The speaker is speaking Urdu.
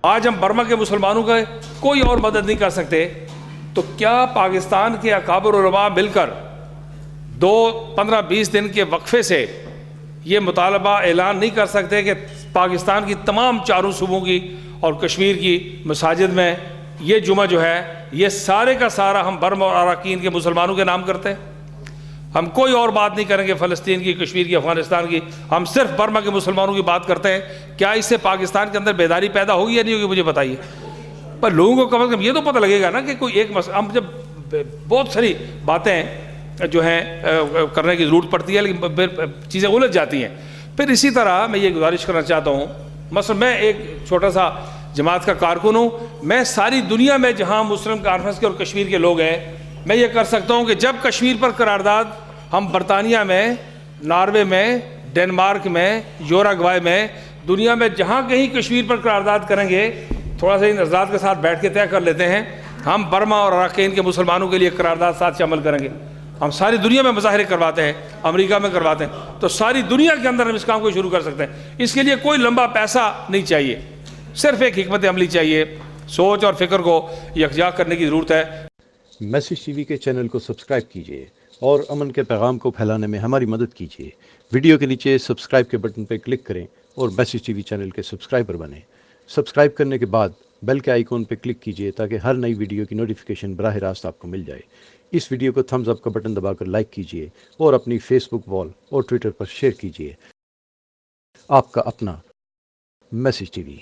آج ہم برما کے مسلمانوں کا کوئی اور مدد نہیں کر سکتے، تو کیا پاکستان کے اکابر علماء مل کر 15-20 دن کے وقفے سے یہ مطالبہ اعلان نہیں کر سکتے کہ پاکستان کی تمام چاروں صوبوں کی اور کشمیر کی مساجد میں یہ جمعہ جو ہے یہ سارے کا سارا ہم برما اور اراکین کے مسلمانوں کے نام کرتے ہیں؟ ہم کوئی اور بات نہیں کریں گے فلسطین کی، کشمیر کی، افغانستان کی، ہم صرف برما کے مسلمانوں کی بات کرتے ہیں۔ کیا اس سے پاکستان کے اندر بیداری پیدا ہوگی یا نہیں ہوگی مجھے بتائیے؟ پر لوگوں کو کم از کم یہ تو پتہ لگے گا نا کہ کوئی ایک ہم جب بہت ساری باتیں جو ہیں کرنے کی ضرورت پڑتی ہے لیکن پھر چیزیں الجھ جاتی ہیں۔ پھر اسی طرح میں یہ گزارش کرنا چاہتا ہوں، مثلا میں ایک چھوٹا سا جماعت کا کارکن ہوں، میں ساری دنیا میں جہاں مسلم کانفرنس کے اور کشمیر کے لوگ ہیں میں یہ کر سکتا ہوں کہ جب کشمیر پر قرارداد ہم برطانیہ میں، ناروے میں، ڈنمارک میں، یوراگوائے میں، دنیا میں جہاں کہیں کشمیر پر قرارداد کریں گے تھوڑا سا ان حضرات کے ساتھ بیٹھ کے طے کر لیتے ہیں ہم برما اور اراکین کے مسلمانوں کے لیے قرارداد ساتھ عمل کریں گے۔ ہم ساری دنیا میں مظاہرے کرواتے ہیں، امریکہ میں کرواتے ہیں، تو ساری دنیا کے اندر ہم اس کام کو شروع کر سکتے ہیں۔ اس کے لیے کوئی لمبا پیسہ نہیں چاہیے، صرف ایک حکمت عملی چاہیے، سوچ اور فکر کو یکجا کرنے کی ضرورت ہے۔ میسج ٹی وی کے چینل کو سبسکرائب کیجیے اور امن کے پیغام کو پھیلانے میں ہماری مدد کیجیے۔ ویڈیو کے نیچے سبسکرائب کے بٹن پہ کلک کریں اور میسج ٹی وی چینل کے سبسکرائبر بنیں۔ سبسکرائب کرنے کے بعد بیل کے آئیکن پہ کلک کیجیے تاکہ ہر نئی ویڈیو کی نوٹیفیکیشن براہ راست آپ کو مل جائے۔ اس ویڈیو کو تھمز اپ کا بٹن دبا کر لائک کیجیے اور اپنی فیس بک وال اور ٹویٹر پر شیئر کیجیے۔ آپ کا اپنا میسج ٹی وی۔